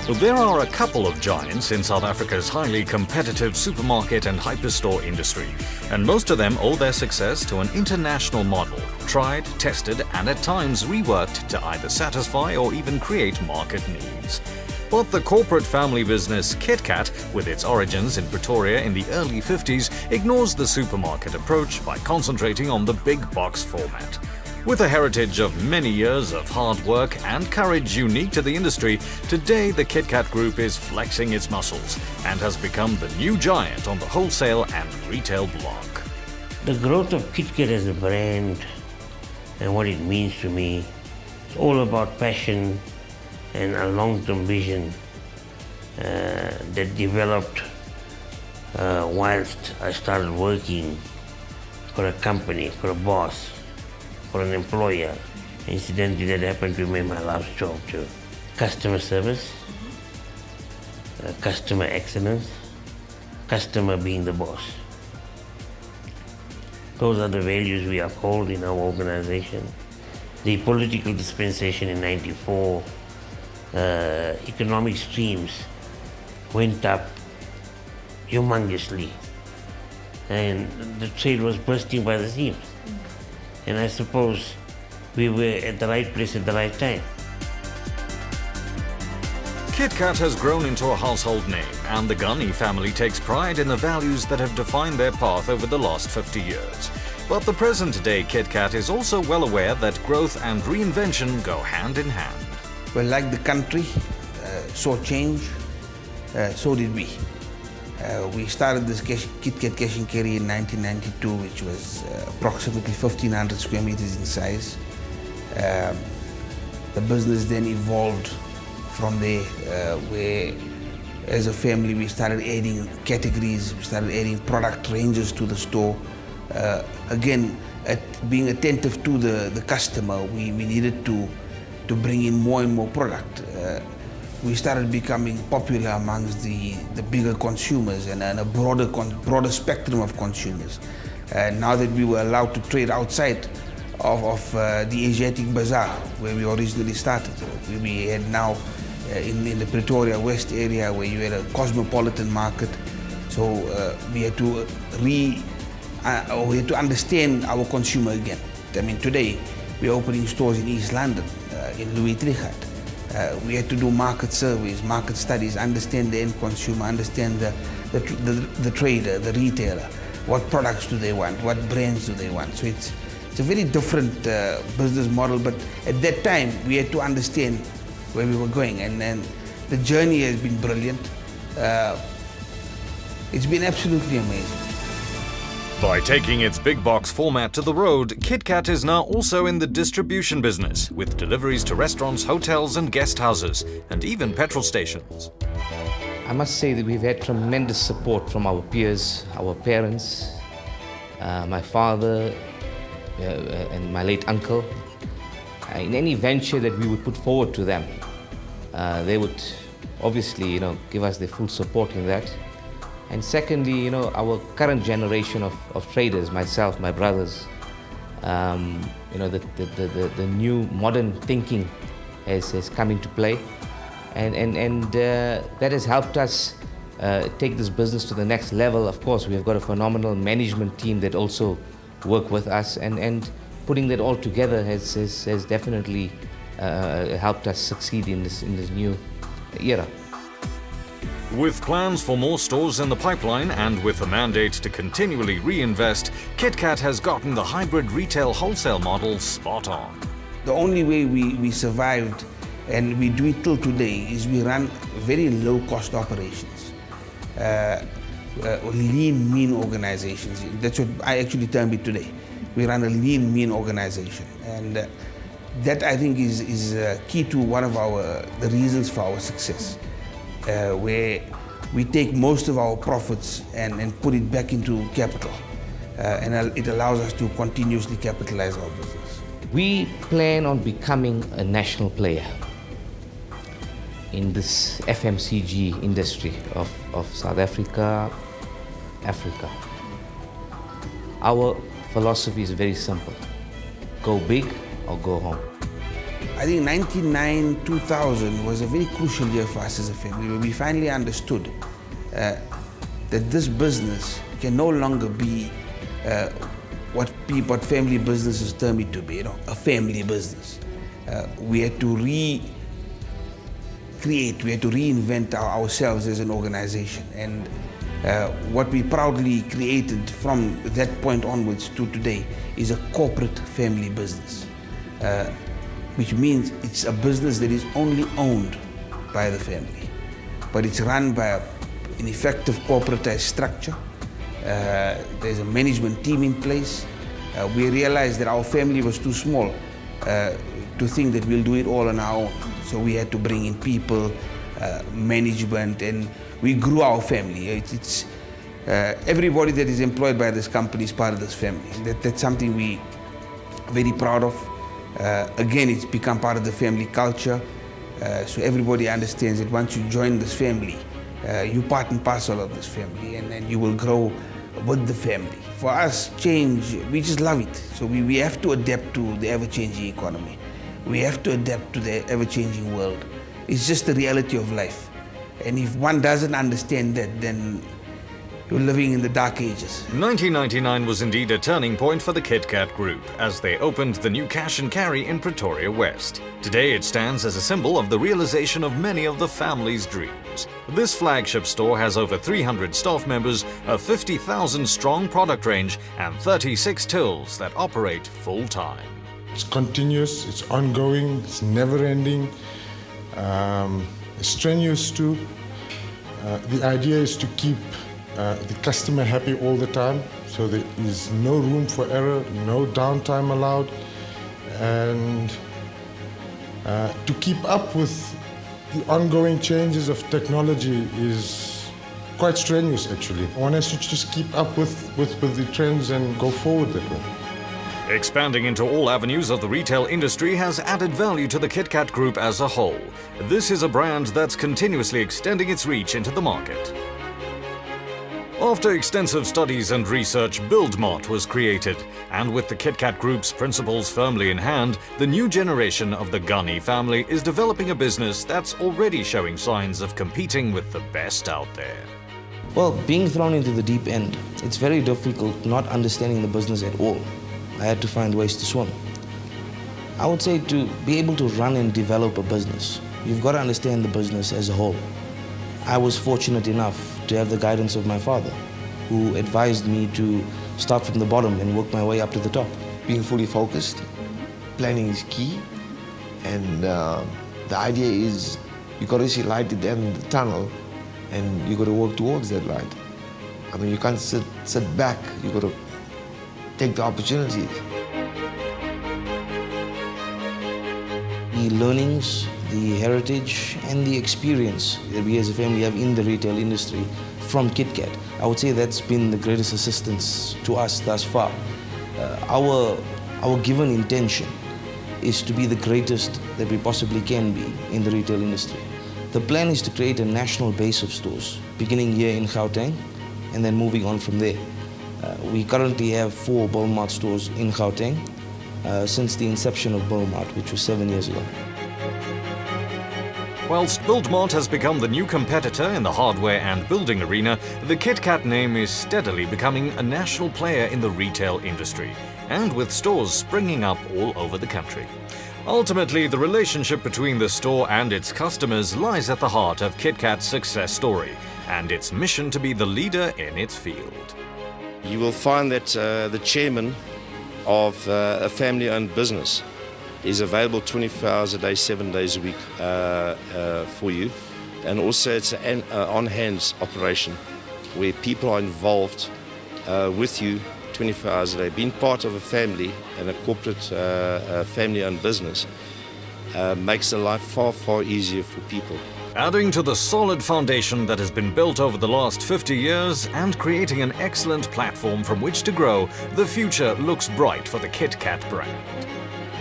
There are a couple of giants in South Africa's highly competitive supermarket and hyperstore industry, and most of them owe their success to an international model, tried, tested, and at times reworked to either satisfy or even create market needs. But the corporate family business KitKat, with its origins in Pretoria in the early 50s, ignores the supermarket approach by concentrating on the big box format. With a heritage of many years of hard work and courage unique to the industry, today the KitKat Group is flexing its muscles and has become the new giant on the wholesale and retail block. The growth of KitKat as a brand and what it means to me, it's all about passion and a long-term vision that developed whilst I started working for a company, for a boss, for an employer. Incidentally, that happened to be my last job too. Customer service, customer excellence, customer being the boss. Those are the values we uphold in our organization. The political dispensation in '94, economic streams went up humongously, and the trade was bursting by the seams. And I suppose we were at the right place at the right time. KitKat has grown into a household name, and the Ghani family takes pride in the values that have defined their path over the last 50 years. But the present-day KitKat is also well aware that growth and reinvention go hand in hand. Well, like the country saw change, so did we. We started this KitKat Cash and Carry in 1992, which was approximately 1,500 square meters in size. The business then evolved from there, where as a family we started adding categories, we started adding product ranges to the store. Again, being attentive to the customer, we needed to bring in more and more product. We started becoming popular amongst the bigger consumers and a broader spectrum of consumers. Now that we were allowed to trade outside of the Asiatic Bazaar, where we originally started, we had now in the Pretoria West area, where you had a cosmopolitan market. So we had to understand our consumer again. I mean, today we're opening stores in East London, in Louis Trichardt. We had to do market surveys, market studies, understand the end consumer, understand the trader, the retailer. What products do they want? What brands do they want? So it's a very different business model, but at that time we had to understand where we were going, and the journey has been brilliant. It's been absolutely amazing. By taking its big box format to the road, KitKat is now also in the distribution business, with deliveries to restaurants, hotels and guest houses, and even petrol stations. I must say that we've had tremendous support from our peers, our parents, my father and my late uncle. In any venture that we would put forward to them, they would obviously, give us their full support in that. And secondly, our current generation of traders, myself, my brothers, the new modern thinking has come into play, and that has helped us take this business to the next level. Of course, we've got a phenomenal management team that also work with us, and putting that all together has definitely helped us succeed in this new era. With plans for more stores in the pipeline and with a mandate to continually reinvest, KitKat has gotten the hybrid retail wholesale model spot on. The only way we survived, and we do it till today, is we run very low-cost operations. Lean, mean organizations. That's what I actually term it today. We run a lean, mean organization. And that, I think, is key to one of the reasons for our success. Where we take most of our profits and put it back into capital. And it allows us to continuously capitalize our business. We plan on becoming a national player in this FMCG industry of South Africa. Our philosophy is very simple: go big or go home. I think 1999-2000 was a very crucial year for us as a family, where we finally understood that this business can no longer be what family businesses term it to be, a family business. We had to recreate, we had to reinvent ourselves as an organization. And what we proudly created from that point onwards to today is a corporate family business, which means it's a business that is only owned by the family, but it's run by an effective corporatized structure. There's a management team in place. We realized that our family was too small to think that we'll do it all on our own. So we had to bring in people, management, and we grew our family. Everybody that is employed by this company is part of this family. That's something we're very proud of. Again, it's become part of the family culture. So everybody understands that once you join this family, you're part and parcel of this family, and then you will grow with the family. For us, change, we just love it. So we have to adapt to the ever-changing economy. We have to adapt to the ever-changing world. It's just the reality of life. And if one doesn't understand that, then you're living in the dark ages. 1999 was indeed a turning point for the KitKat Group as they opened the new cash and carry in Pretoria West. Today it stands as a symbol of the realization of many of the family's dreams. This flagship store has over 300 staff members, a 50,000 strong product range and 36 tills that operate full-time. It's continuous, it's ongoing, it's never-ending, it's strenuous too. The idea is to keep the customer happy all the time, so there is no room for error, no downtime allowed, and to keep up with the ongoing changes of technology is quite strenuous actually. One has to just keep up with the trends and go forward that way. Expanding into all avenues of the retail industry has added value to the KitKat Group as a whole. This is a brand that's continuously extending its reach into the market. After extensive studies and research, BuildMart was created, and with the KitKat Group's principles firmly in hand, the new generation of the Gunny family is developing a business that's already showing signs of competing with the best out there. Well, being thrown into the deep end, it's very difficult not understanding the business at all. I had to find ways to swim. I would say to be able to run and develop a business, you've got to understand the business as a whole. I was fortunate enough to have the guidance of my father, who advised me to start from the bottom and work my way up to the top. Being fully focused, planning is key, and the idea is you got to see light at the end of the tunnel, and you got to work towards that light. I mean, you can't sit back. You got to take the opportunities. The learnings, the heritage, and the experience that we as a family have in the retail industry from KitKat, I would say that's been the greatest assistance to us thus far. Our given intention is to be the greatest that we possibly can be in the retail industry. The plan is to create a national base of stores, beginning here in Gauteng and then moving on from there. We currently have 4 BuildMart stores in Gauteng since the inception of BuildMart, which was 7 years ago. Whilst BuildMart has become the new competitor in the hardware and building arena, the KitKat name is steadily becoming a national player in the retail industry, and with stores springing up all over the country. Ultimately, the relationship between the store and its customers lies at the heart of KitKat's success story, and its mission to be the leader in its field. You will find that the chairman of a family-owned business is available 24 hours a day, 7 days a week for you. And also it's an on-hands operation where people are involved with you 24 hours a day. Being part of a family and a corporate family-owned business makes the life far, far easier for people. Adding to the solid foundation that has been built over the last 50 years and creating an excellent platform from which to grow, the future looks bright for the KitKat brand.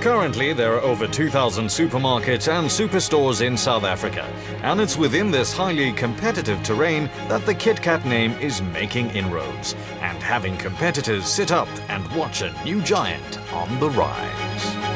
Currently, there are over 2,000 supermarkets and superstores in South Africa, and it's within this highly competitive terrain that the KitKat name is making inroads and having competitors sit up and watch a new giant on the rise.